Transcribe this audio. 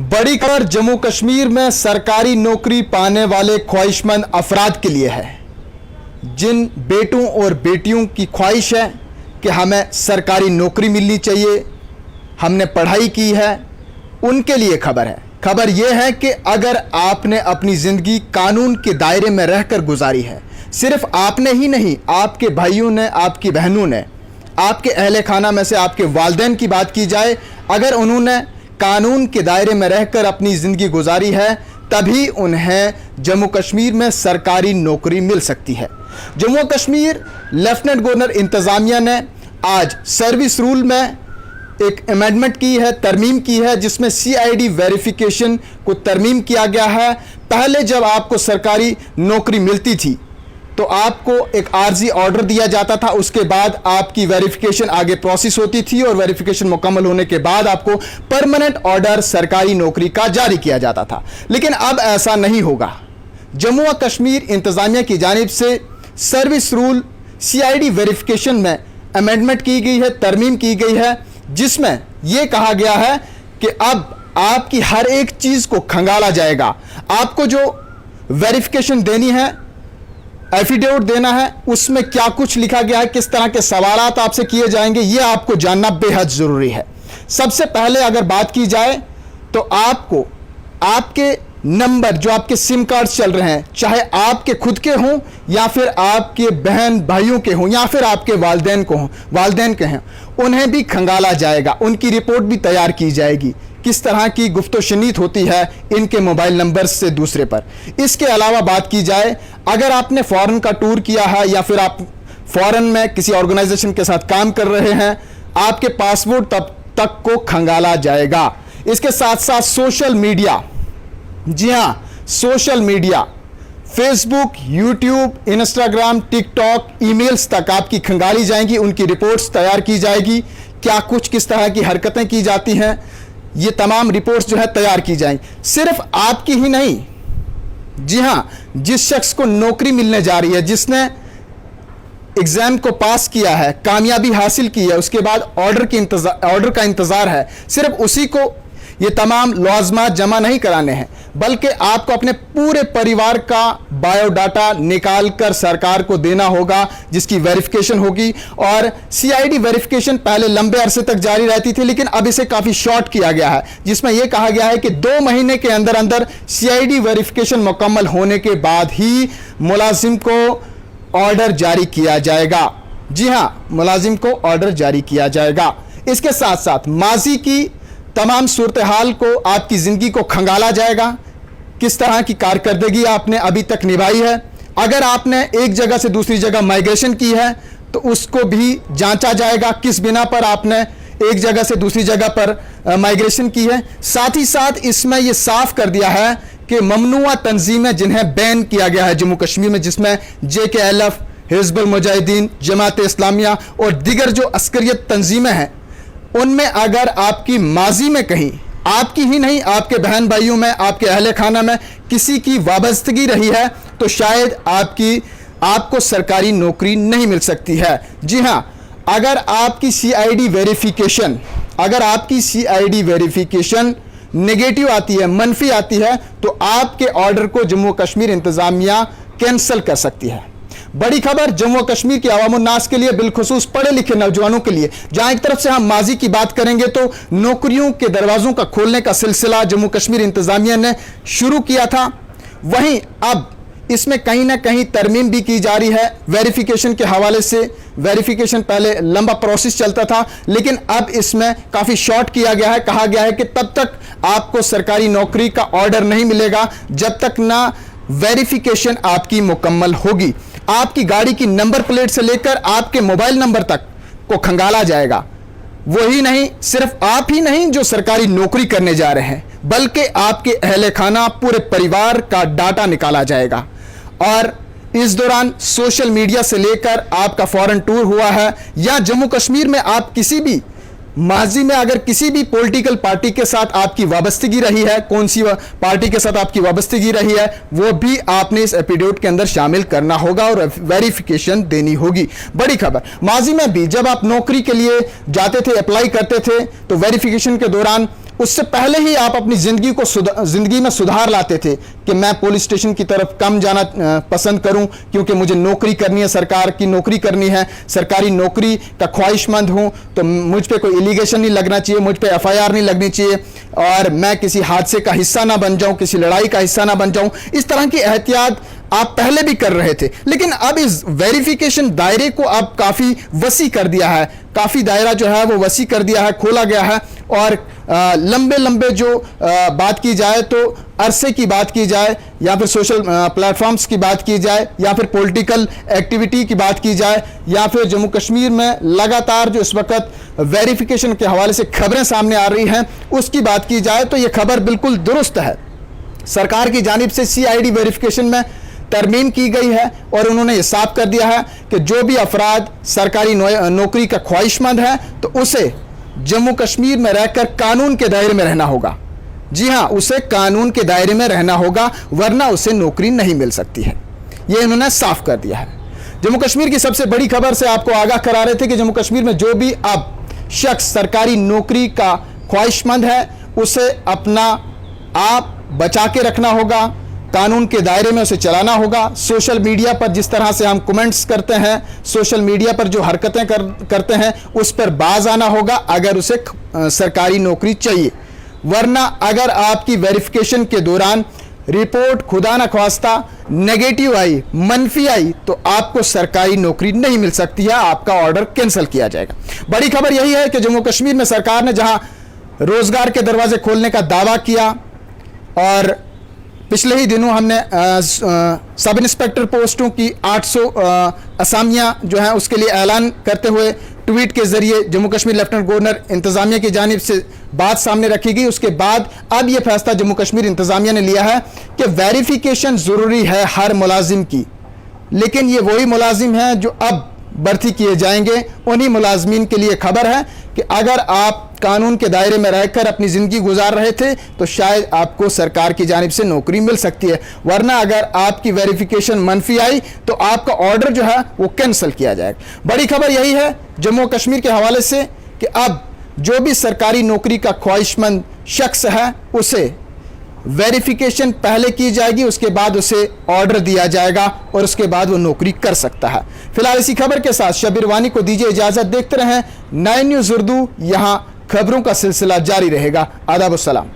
बड़ी खबर जम्मू कश्मीर में सरकारी नौकरी पाने वाले ख्वाहिशमंद अफराद के लिए है। जिन बेटों और बेटियों की ख्वाहिश है कि हमें सरकारी नौकरी मिलनी चाहिए, हमने पढ़ाई की है, उनके लिए खबर है। खबर यह है कि अगर आपने अपनी ज़िंदगी कानून के दायरे में रहकर गुजारी है, सिर्फ आपने ही नहीं, आपके भाइयों ने, आपकी बहनों ने, आपके अहले खाना में से आपके वालिदैन की बात की जाए, अगर उन्होंने कानून के दायरे में रहकर अपनी ज़िंदगी गुजारी है, तभी उन्हें जम्मू कश्मीर में सरकारी नौकरी मिल सकती है। जम्मू कश्मीर लेफ्टिनेंट गवर्नर इंतज़ामिया ने आज सर्विस रूल में एक अमेंडमेंट की है, तरमीम की है, जिसमें CID वेरिफिकेशन को तरमीम किया गया है। पहले जब आपको सरकारी नौकरी मिलती थी तो आपको एक आर्जी ऑर्डर दिया जाता था, उसके बाद आपकी वेरिफिकेशन आगे प्रोसेस होती थी और वेरिफिकेशन मुकम्मल होने के बाद आपको परमानेंट ऑर्डर सरकारी नौकरी का जारी किया जाता था। लेकिन अब ऐसा नहीं होगा। जम्मू व कश्मीर इंतज़ामिया की जानिब से सर्विस रूल CID वेरिफिकेशन में अमेंडमेंट की गई है, तरमीम की गई है, जिसमें यह कहा गया है कि अब आपकी हर एक चीज़ को खंगाला जाएगा। आपको जो वेरिफिकेशन देनी है, एफिडेविट देना है, उसमें क्या कुछ लिखा गया है, किस तरह के सवालात आपसे किए जाएंगे, ये आपको जानना बेहद ज़रूरी है। सबसे पहले अगर बात की जाए तो आपको आपके नंबर जो आपके सिम कार्ड चल रहे हैं, चाहे आपके खुद के हों या फिर आपके बहन भाइयों के हों या फिर आपके वालिदैन के हैं, उन्हें भी खंगाला जाएगा। उनकी रिपोर्ट भी तैयार की जाएगी, किस तरह की गुफ्तोशनीत होती है इनके मोबाइल नंबर से दूसरे पर। इसके अलावा बात की जाए, अगर आपने फॉरेन का टूर किया है या फिर आप फॉरेन में किसी ऑर्गेनाइजेशन के साथ काम कर रहे हैं, आपके पासपोर्ट तब तक को खंगाला जाएगा। इसके साथ साथ सोशल मीडिया, जी हाँ, social media, Facebook, YouTube, Instagram, TikTok, emails तक आपकी खंगाली जाएंगी, उनकी रिपोर्ट्स तैयार की जाएगी, क्या कुछ किस तरह की हरकतें की जाती हैं, ये तमाम रिपोर्ट्स जो है तैयार की जाएंगी। सिर्फ आपकी ही नहीं, जी हाँ, जिस शख्स को नौकरी मिलने जा रही है, जिसने एग्जाम को पास किया है, कामयाबी हासिल की है, उसके बाद ऑर्डर का इंतज़ार है, सिर्फ उसी को ये तमाम लाज़िमात जमा नहीं कराने हैं, बल्कि आपको अपने पूरे परिवार का बायोडाटा निकाल कर सरकार को देना होगा, जिसकी वेरिफिकेशन होगी। और CID वेरिफिकेशन पहले लंबे अरसे तक जारी रहती थी, लेकिन अब इसे काफ़ी शॉर्ट किया गया है, जिसमें यह कहा गया है कि 2 महीने के अंदर अंदर CID वेरिफिकेशन मुकम्मल होने के बाद ही मुलाजिम को ऑर्डर जारी किया जाएगा। जी हाँ, मुलाजिम को ऑर्डर जारी किया जाएगा। इसके साथ साथ माजी की तमाम सूरत हाल को, आपकी ज़िंदगी को खंगाला जाएगा, किस तरह की कारकर्दगी आपने अभी तक निभाई है। अगर आपने एक जगह से दूसरी जगह माइग्रेशन की है तो उसको भी जांचा जाएगा, किस बिना पर आपने एक जगह से दूसरी जगह पर माइग्रेशन की है। साथ ही साथ इसमें यह साफ कर दिया है कि ममनुआ तंजीमें जिन्हें बैन किया गया है जम्मू कश्मीर में, जिसमें JKLF, हिज़्बुल मुजाहिदीन, जमात इस्लामिया और दीगर जो अस्करियत तंजीमें हैं, उनमें अगर आपकी माजी में कहीं, आपकी ही नहीं, आपके बहन भाइयों में, आपके अहले खाना में किसी की वाबस्तगी रही है, तो शायद आपको सरकारी नौकरी नहीं मिल सकती है। जी हाँ, अगर आपकी CID वेरिफिकेशन नेगेटिव आती है, मनफी आती है, तो आपके ऑर्डर को जम्मू कश्मीर इंतज़ामिया कैंसिल कर सकती है। बड़ी खबर जम्मू कश्मीर के अवामुन्नास के लिए, बिलखुसूस पढ़े लिखे नौजवानों के लिए। जहां एक तरफ से हम माजी की बात करेंगे तो नौकरियों के दरवाजों का खोलने का सिलसिला जम्मू कश्मीर इंतज़ामिया ने शुरू किया था, वहीं अब इसमें कहीं ना कहीं तरमीम भी की जा रही है वेरिफिकेशन के हवाले से। वेरिफिकेशन पहले लंबा प्रोसेस चलता था, लेकिन अब इसमें काफ़ी शॉर्ट किया गया है। कहा गया है कि तब तक आपको सरकारी नौकरी का ऑर्डर नहीं मिलेगा जब तक ना वेरिफिकेशन आपकी मुकम्मल होगी। आपकी गाड़ी की नंबर प्लेट से लेकर आपके मोबाइल नंबर तक को खंगाला जाएगा। वही नहीं, सिर्फ आप ही नहीं जो सरकारी नौकरी करने जा रहे हैं, बल्कि आपके अहले खाना, पूरे परिवार का डाटा निकाला जाएगा। और इस दौरान सोशल मीडिया से लेकर आपका फॉरेन टूर हुआ है या जम्मू कश्मीर में आप किसी भी माजी में अगर किसी भी पॉलिटिकल पार्टी के साथ आपकी वाबस्तगी रही है, कौन सी पार्टी के साथ आपकी वाबस्तगी रही है, वो भी आपने इस एफिडेविट के अंदर शामिल करना होगा और वेरिफिकेशन देनी होगी। बड़ी खबर, माजी में भी जब आप नौकरी के लिए जाते थे, अप्लाई करते थे, तो वेरिफिकेशन के दौरान उससे पहले ही आप अपनी ज़िंदगी में सुधार लाते थे कि मैं पुलिस स्टेशन की तरफ कम जाना पसंद करूं क्योंकि मुझे नौकरी करनी है, सरकार की नौकरी करनी है, सरकारी नौकरी का ख्वाहिशमंद हूं, तो मुझ पे कोई एलिगेशन नहीं लगना चाहिए, मुझ पे एफआईआर नहीं लगनी चाहिए और मैं किसी हादसे का हिस्सा ना बन जाऊं, किसी लड़ाई का हिस्सा ना बन जाऊं। इस तरह की एहतियात आप पहले भी कर रहे थे, लेकिन अब इस वेरिफिकेशन दायरे को अब काफ़ी वसी कर दिया है, काफ़ी दायरा जो है वो वसी कर दिया है, खोला गया है। और लंबे लंबे जो बात की जाए तो अरसे की बात की जाए या फिर सोशल प्लेटफॉर्म्स की बात की जाए या फिर पॉलिटिकल एक्टिविटी की बात की जाए या फिर जम्मू कश्मीर में लगातार जो इस वक्त वेरिफिकेशन के हवाले से खबरें सामने आ रही हैं उसकी बात की जाए तो ये खबर बिल्कुल दुरुस्त है। सरकार की जानिब से CID वेरिफिकेशन में तरमीम की गई है और उन्होंने ये साफ कर दिया है कि जो भी अफराद सरकारी नौकरी का ख्वाहिशमंद है तो उसे जम्मू कश्मीर में रहकर कानून के दायरे में रहना होगा। जी हाँ, उसे कानून के दायरे में रहना होगा, वरना उसे नौकरी नहीं मिल सकती है। ये इन्होंने साफ कर दिया है। जम्मू कश्मीर की सबसे बड़ी खबर से आपको आगाह करा रहे थे कि जम्मू कश्मीर में जो भी अब शख्स सरकारी नौकरी का ख्वाहिशमंद है उसे अपना आप बचा के रखना होगा, कानून के दायरे में उसे चलाना होगा। सोशल मीडिया पर जिस तरह से हम कमेंट्स करते हैं, सोशल मीडिया पर जो हरकतें करते हैं उस पर बाज आना होगा अगर उसे सरकारी नौकरी चाहिए, वरना अगर आपकी वेरिफिकेशन के दौरान रिपोर्ट खुदा न ख्वास्ता नेगेटिव आई, मनफी आई, तो आपको सरकारी नौकरी नहीं मिल सकती है, आपका ऑर्डर कैंसिल किया जाएगा। बड़ी खबर यही है कि जम्मू कश्मीर में सरकार ने जहां रोजगार के दरवाजे खोलने का दावा किया और पिछले ही दिनों हमने सब इंस्पेक्टर पोस्टों की 800 असामियां जो हैं उसके लिए ऐलान करते हुए ट्वीट के जरिए जम्मू कश्मीर लेफ्टिनेंट गवर्नर इंतजामिया की जानिब से बात सामने रखी गई। उसके बाद अब यह फैसला जम्मू कश्मीर इंतजामिया ने लिया है कि वेरिफिकेशन ज़रूरी है हर मुलाजिम की, लेकिन ये वही मुलाजिम हैं जो अब भर्ती किए जाएंगे। उन्हीं मुलाजमीन के लिए खबर है कि अगर आप कानून के दायरे में रहकर अपनी ज़िंदगी गुजार रहे थे तो शायद आपको सरकार की जानिब से नौकरी मिल सकती है, वरना अगर आपकी वेरिफिकेशन मनफी आई तो आपका ऑर्डर जो है वो कैंसिल किया जाएगा। बड़ी खबर यही है जम्मू कश्मीर के हवाले से कि अब जो भी सरकारी नौकरी का ख्वाहिशमंद शख्स है उसे वेरिफिकेशन पहले की जाएगी, उसके बाद उसे ऑर्डर दिया जाएगा और उसके बाद वो नौकरी कर सकता है। फिलहाल इसी खबर के साथ शबीर वानी को दीजिए इजाज़त। देखते रहें 9 न्यूज़ उर्दू, यहाँ खबरों का सिलसिला जारी रहेगा। आदाब अस्सलाम।